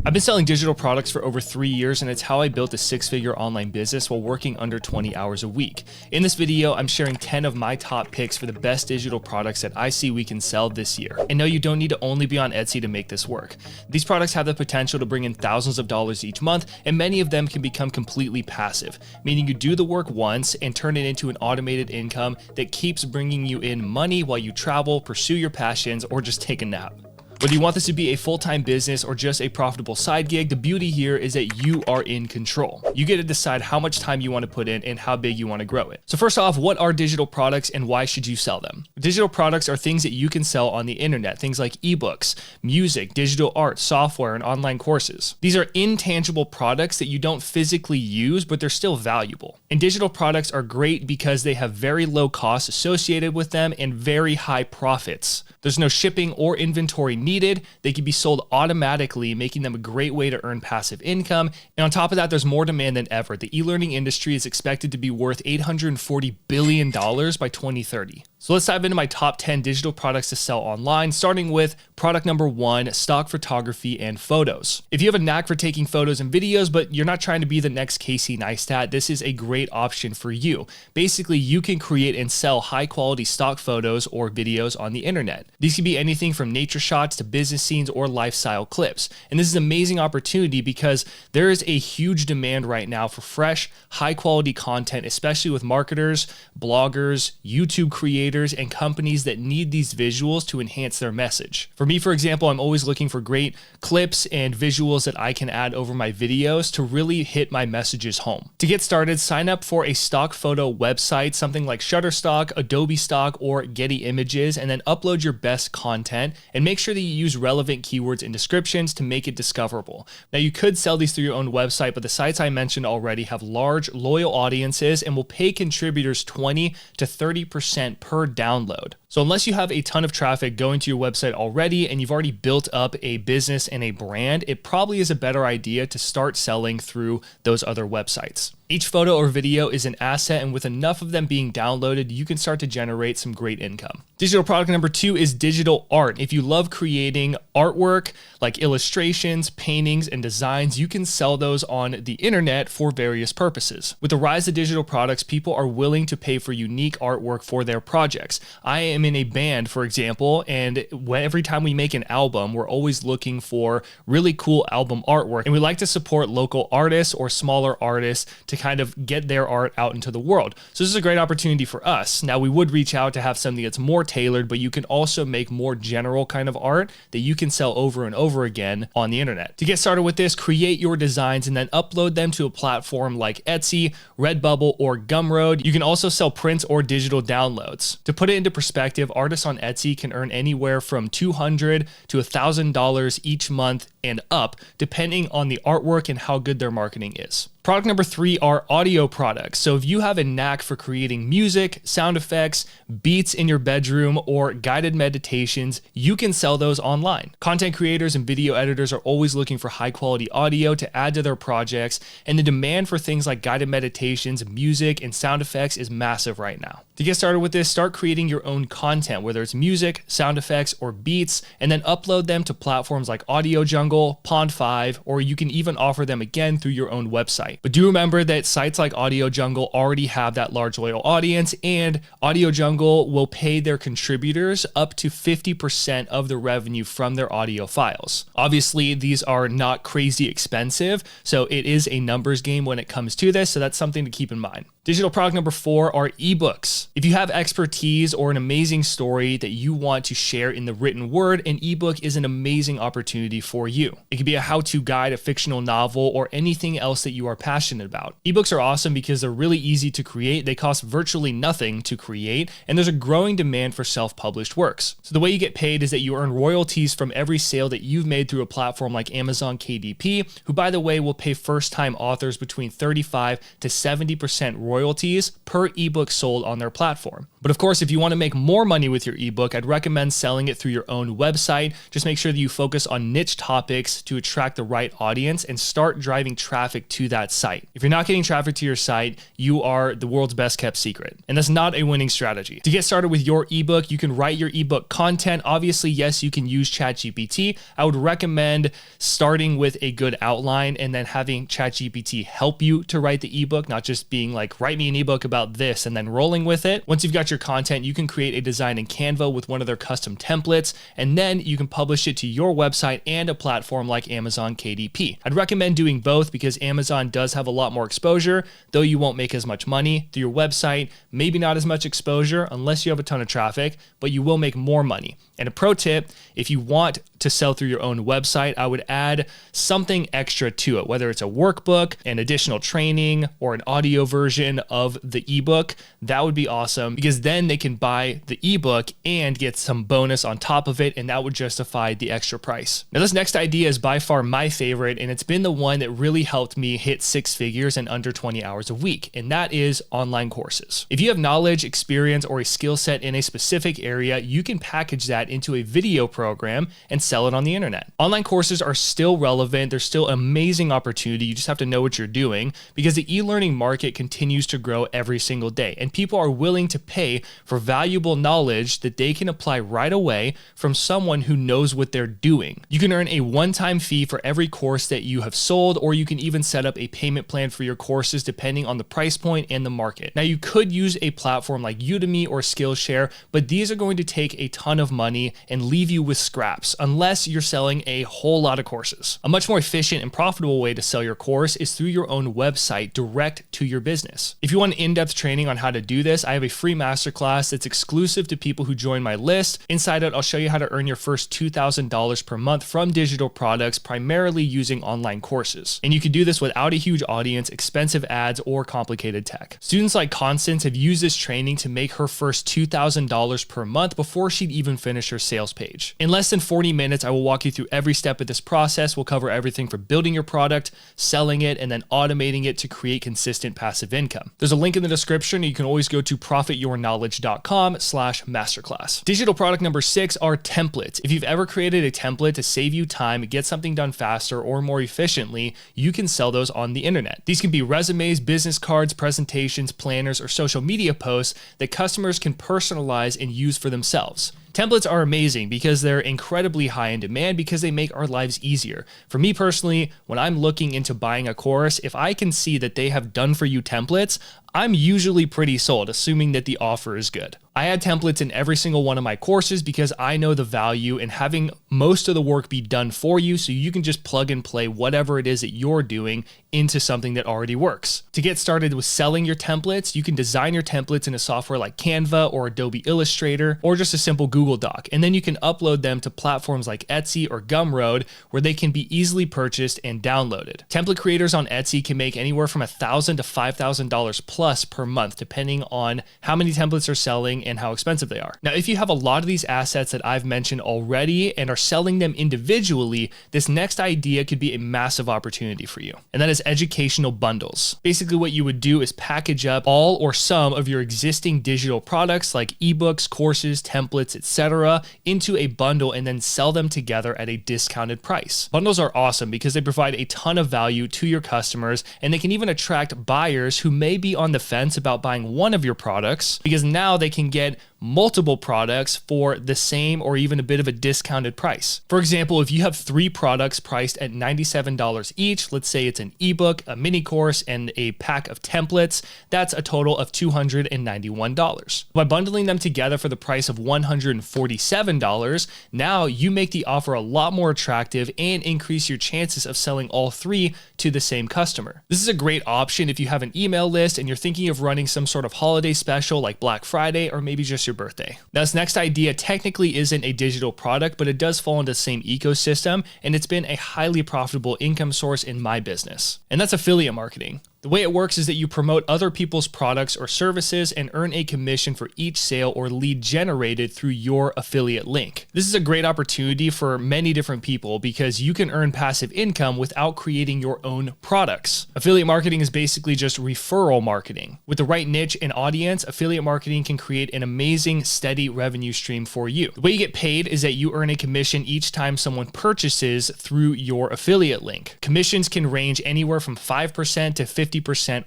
I've been selling digital products for over 3 years, and it's how I built a 6-figure online business while working under 20 hours a week. In this video, I'm sharing 10 of my top picks for the best digital products that I see we can sell this year. And no, you don't need to only be on Etsy to make this work. These products have the potential to bring in thousands of dollars each month, and many of them can become completely passive, meaning you do the work once and turn it into an automated income that keeps bringing you in money while you travel, pursue your passions, or just take a nap. Whether you want this to be a full-time business or just a profitable side gig, the beauty here is that you are in control. You get to decide how much time you want to put in and how big you want to grow it. So first off, what are digital products and why should you sell them? Digital products are things that you can sell on the internet, things like ebooks, music, digital art, software, and online courses. These are intangible products that you don't physically use, but they're still valuable. And digital products are great because they have very low costs associated with them and very high profits. There's no shipping or inventory needed. They can be sold automatically, making them a great way to earn passive income. And on top of that, there's more demand than ever. The e-learning industry is expected to be worth $840 billion by 2030. So let's dive into my top 10 digital products to sell online, starting with product number 1, stock photography and photos. If you have a knack for taking photos and videos, but you're not trying to be the next Casey Neistat, this is a great option for you. Basically, you can create and sell high quality stock photos or videos on the internet. These can be anything from nature shots to business scenes or lifestyle clips. And this is an amazing opportunity because there is a huge demand right now for fresh, high quality content, especially with marketers, bloggers, YouTube creators, and companies that need these visuals to enhance their message. For me, for example, I'm always looking for great clips and visuals that I can add over my videos to really hit my messages home. To get started, sign up for a stock photo website, something like Shutterstock, Adobe Stock, or Getty Images, and then upload your best content and make sure that you use relevant keywords and descriptions to make it discoverable. Now, you could sell these through your own website, but the sites I mentioned already have large, loyal audiences and will pay contributors 20 to 30% per download. So unless you have a ton of traffic going to your website already and you've already built up a business and a brand, it probably is a better idea to start selling through those other websites. Each photo or video is an asset, and with enough of them being downloaded, you can start to generate some great income. Digital product number 2 is digital art. If you love creating artwork like illustrations, paintings, and designs, you can sell those on the internet for various purposes. With the rise of digital products, people are willing to pay for unique artwork for their projects. I am in a band, for example, and every time we make an album, we're always looking for really cool album artwork, and we like to support local artists or smaller artists to kind of get their art out into the world. So this is a great opportunity for us. Now, we would reach out to have something that's more tailored, but you can also make more general kind of art that you can sell over and over again on the internet. To get started with this, create your designs and then upload them to a platform like Etsy, Redbubble, or Gumroad. You can also sell prints or digital downloads. To put it into perspective, artists on Etsy can earn anywhere from $200 to $1,000 each month and up, depending on the artwork and how good their marketing is. Product number 3 are audio products. So if you have a knack for creating music, sound effects, beats in your bedroom, or guided meditations, you can sell those online. Content creators and video editors are always looking for high quality audio to add to their projects, and the demand for things like guided meditations, music, and sound effects is massive right now. To get started with this, start creating your own content, whether it's music, sound effects, or beats, and then upload them to platforms like Audio Jungle, Pond5, or you can even offer them again through your own website. But do remember that sites like Audio Jungle already have that large loyal audience, and Audio Jungle will pay their contributors up to 50% of the revenue from their audio files. Obviously, these are not crazy expensive, so it is a numbers game when it comes to this, so that's something to keep in mind. Digital product number 4 are ebooks. If you have expertise or an amazing story that you want to share in the written word, an ebook is an amazing opportunity for you. It could be a how-to guide, a fictional novel, or anything else that you are passionate about. Ebooks are awesome because they're really easy to create, they cost virtually nothing to create, and there's a growing demand for self-published works. So the way you get paid is that you earn royalties from every sale that you've made through a platform like Amazon KDP, who by the way will pay first-time authors between 35 to 70% royalties per ebook sold on their platform. But of course, if you want to make more money with your ebook, I'd recommend selling it through your own website. Just make sure that you focus on niche topics to attract the right audience and start driving traffic to that site. If you're not getting traffic to your site, you are the world's best kept secret. And that's not a winning strategy. To get started with your ebook, you can write your ebook content. Obviously, yes, you can use ChatGPT. I would recommend starting with a good outline and then having ChatGPT help you to write the ebook, not just being like, write me an ebook about this and then rolling with it. Once you've got your content, you can create a design in Canva with one of their custom templates, and then you can publish it to your website and a platform like Amazon KDP. I'd recommend doing both because Amazon does have a lot more exposure, though you won't make as much money. Through your website, maybe not as much exposure unless you have a ton of traffic, but you will make more money. And a pro tip, if you want to sell through your own website, I would add something extra to it, whether it's a workbook, an additional training, or an audio version of the ebook. That would be awesome because then they can buy the ebook and get some bonus on top of it, and that would justify the extra price. Now, this next idea is by far my favorite, and it's been the one that really helped me hit 6 figures in under 20 hours a week, and that is online courses. If you have knowledge, experience, or a skill set in a specific area, you can package that into a video program and sell it on the internet. Online courses are still relevant. They're still an amazing opportunity. You just have to know what you're doing because the e-learning market continues to grow every single day, and people are willing to pay for valuable knowledge that they can apply right away from someone who knows what they're doing. You can earn a one-time fee for every course that you have sold, or you can even set up a payment plan for your courses depending on the price point and the market. Now, you could use a platform like Udemy or Skillshare, but these are going to take a ton of money and leave you with scraps unless you're selling a whole lot of courses. A much more efficient and profitable way to sell your course is through your own website direct to your business. If you want in-depth training on how to do this, I have a free masterclass that's exclusive to people who join my list. Inside it, I'll show you how to earn your first $2,000 per month from digital products, primarily using online courses. And you can do this without a huge audience, expensive ads, or complicated tech. Students like Constance have used this training to make her first $2,000 per month before she'd even finish her sales page. In less than 40 minutes, I will walk you through every step of this process. We'll cover everything from building your product, selling it, and then automating it to create consistent passive income. There's a link in the description. You can always go to profityourknowledge.com/masterclass. Digital product number 6 are templates. If you've ever created a template to save you time, get something done faster or more efficiently, you can sell those on the internet. These can be resumes, business cards, presentations, planners, or social media posts that customers can personalize and use for themselves. Templates are amazing because they're incredibly high in demand because they make our lives easier. For me personally, when I'm looking into buying a course, if I can see that they have done for you templates, I'm usually pretty sold, assuming that the offer is good. I add templates in every single one of my courses because I know the value in having most of the work be done for you so you can just plug and play whatever it is that you're doing into something that already works. To get started with selling your templates, you can design your templates in a software like Canva or Adobe Illustrator or just a simple Google Doc, and then you can upload them to platforms like Etsy or Gumroad where they can be easily purchased and downloaded. Template creators on Etsy can make anywhere from $1,000 to $5,000 plus per month, depending on how many templates are selling and how expensive they are. Now, if you have a lot of these assets that I've mentioned already and are selling them individually, this next idea could be a massive opportunity for you. And that is educational bundles. Basically, what you would do is package up all or some of your existing digital products like ebooks, courses, templates, etc. into a bundle and then sell them together at a discounted price. Bundles are awesome because they provide a ton of value to your customers, and they can even attract buyers who may be on the fence about buying one of your products because now they can get multiple products for the same or even a bit of a discounted price. For example, if you have 3 products priced at $97 each, let's say it's an ebook, a mini course, and a pack of templates, that's a total of $291. By bundling them together for the price of $147, now you make the offer a lot more attractive and increase your chances of selling all 3 to the same customer. This is a great option if you have an email list and you're thinking of running some sort of holiday special like Black Friday or maybe just your birthday. Now, this next idea technically isn't a digital product, but it does fall into the same ecosystem, and it's been a highly profitable income source in my business, and that's affiliate marketing. The way it works is that you promote other people's products or services and earn a commission for each sale or lead generated through your affiliate link. This is a great opportunity for many different people because you can earn passive income without creating your own products. Affiliate marketing is basically just referral marketing. With the right niche and audience, affiliate marketing can create an amazing, steady revenue stream for you. The way you get paid is that you earn a commission each time someone purchases through your affiliate link. Commissions can range anywhere from 5% to 50%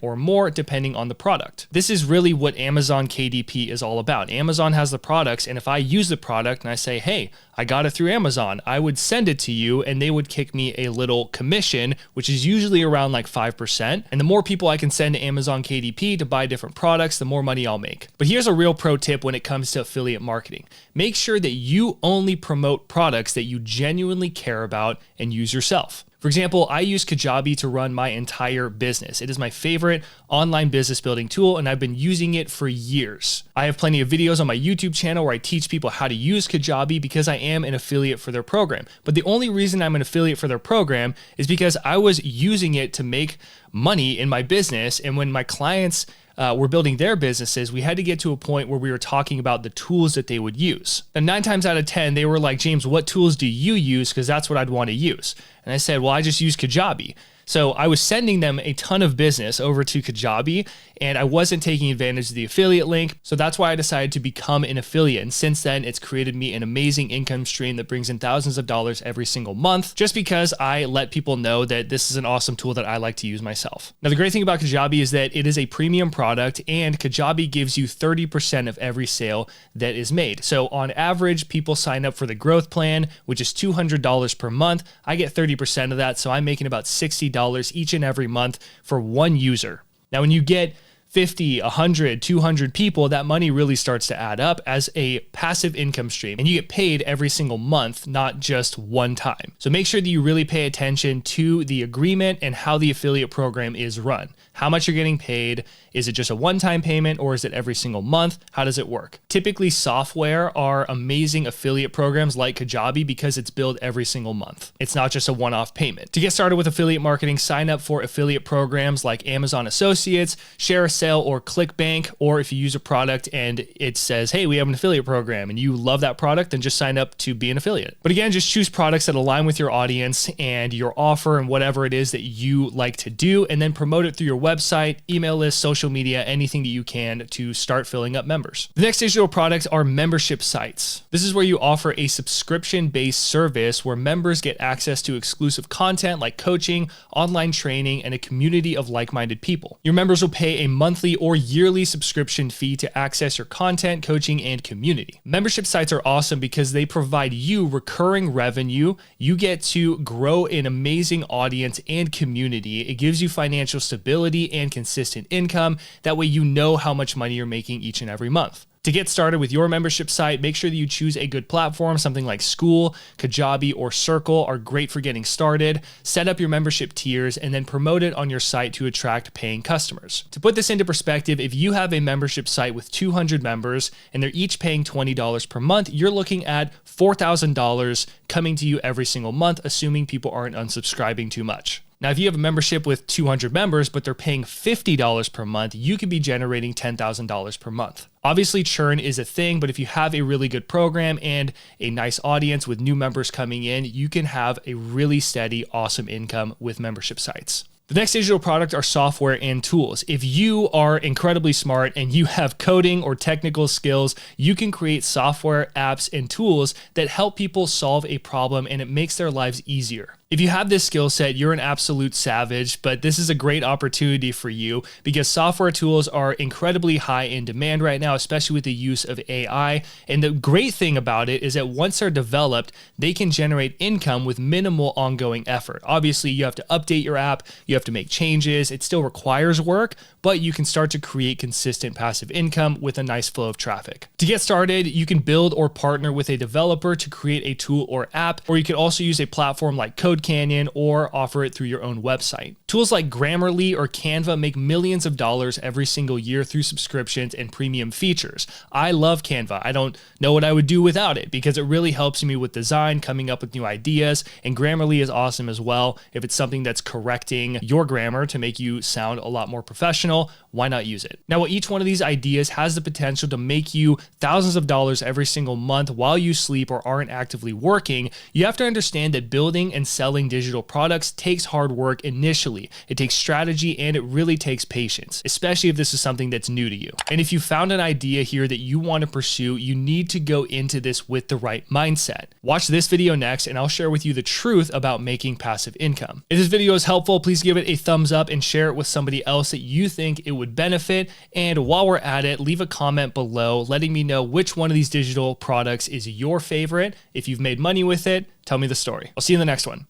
or more depending on the product. This is really what Amazon KDP is all about. Amazon has the products, and if I use the product and I say, hey, I got it through Amazon, I would send it to you and they would kick me a little commission, which is usually around like 5%. And the more people I can send to Amazon KDP to buy different products, the more money I'll make. But here's a real pro tip when it comes to affiliate marketing. Make sure that you only promote products that you genuinely care about and use yourself. For example, I use Kajabi to run my entire business. It is my favorite online business building tool, and I've been using it for years. I have plenty of videos on my YouTube channel where I teach people how to use Kajabi because I am an affiliate for their program. But the only reason I'm an affiliate for their program is because I was using it to make money in my business, and when my clients were building their businesses, we had to get to a point where we were talking about the tools that they would use. And 9 times out of 10, they were like, James, what tools do you use? Because that's what I'd want to use. And I said, well, I just use Kajabi. So I was sending them a ton of business over to Kajabi, and I wasn't taking advantage of the affiliate link. So that's why I decided to become an affiliate. And since then, it's created me an amazing income stream that brings in thousands of dollars every single month, just because I let people know that this is an awesome tool that I like to use myself. Now, the great thing about Kajabi is that it is a premium product, and Kajabi gives you 30% of every sale that is made. So on average, people sign up for the growth plan, which is $200 per month. I get 30% of that. So I'm making about $60 each and every month for one user. Now, when you get 50, 100, 200 people, that money really starts to add up as a passive income stream, and you get paid every single month, not just one time. So make sure that you really pay attention to the agreement and how the affiliate program is run. How much you're getting paid. Is it just a one-time payment, or is it every single month? How does it work? Typically, software are amazing affiliate programs like Kajabi because it's billed every single month. It's not just a one-off payment. To get started with affiliate marketing, sign up for affiliate programs like Amazon Associates, ShareASale, or ClickBank. Or if you use a product and it says, hey, we have an affiliate program, and you love that product, then just sign up to be an affiliate. But again, just choose products that align with your audience and your offer and whatever it is that you like to do, and then promote it through your website, email list, social media, anything that you can to start filling up members. The next digital products are membership sites. This is where you offer a subscription-based service where members get access to exclusive content like coaching, online training, and a community of like-minded people. Your members will pay a monthly or yearly subscription fee to access your content, coaching, and community. Membership sites are awesome because they provide you recurring revenue. You get to grow an amazing audience and community. It gives you financial stability and consistent income. That way you know how much money you're making each and every month. To get started with your membership site, make sure that you choose a good platform. Something like School, Kajabi, or Circle are great for getting started. Set up your membership tiers and then promote it on your site to attract paying customers. To put this into perspective, if you have a membership site with 200 members and they're each paying $20 per month, you're looking at $4,000 coming to you every single month, assuming people aren't unsubscribing too much. Now, if you have a membership with 200 members, but they're paying $50 per month, you could be generating $10,000 per month. Obviously, churn is a thing, but if you have a really good program and a nice audience with new members coming in, you can have a really steady, awesome income with membership sites. The next digital product are software and tools. If you are incredibly smart and you have coding or technical skills, you can create software, apps, and tools that help people solve a problem, and it makes their lives easier. If you have this skill set, you're an absolute savage, but this is a great opportunity for you because software tools are incredibly high in demand right now, especially with the use of AI. And the great thing about it is that once they're developed, they can generate income with minimal ongoing effort. Obviously, you have to update your app, you have to make changes. It still requires work, but you can start to create consistent passive income with a nice flow of traffic. To get started, you can build or partner with a developer to create a tool or app, or you can also use a platform like Code CodeCanyon or offer it through your own website. Tools like Grammarly or Canva make millions of dollars every single year through subscriptions and premium features. I love Canva. I don't know what I would do without it because it really helps me with design, coming up with new ideas, and Grammarly is awesome as well. If it's something that's correcting your grammar to make you sound a lot more professional, why not use it? Now, while each one of these ideas has the potential to make you thousands of dollars every single month while you sleep or aren't actively working, you have to understand that building and selling digital products takes hard work initially. It takes strategy and it really takes patience, especially if this is something that's new to you. And if you found an idea here that you want to pursue, you need to go into this with the right mindset. Watch this video next and I'll share with you the truth about making passive income. If this video is helpful, please give it a thumbs up and share it with somebody else that you think it would benefit. And while we're at it, leave a comment below letting me know which one of these digital products is your favorite. If you've made money with it, tell me the story. I'll see you in the next one.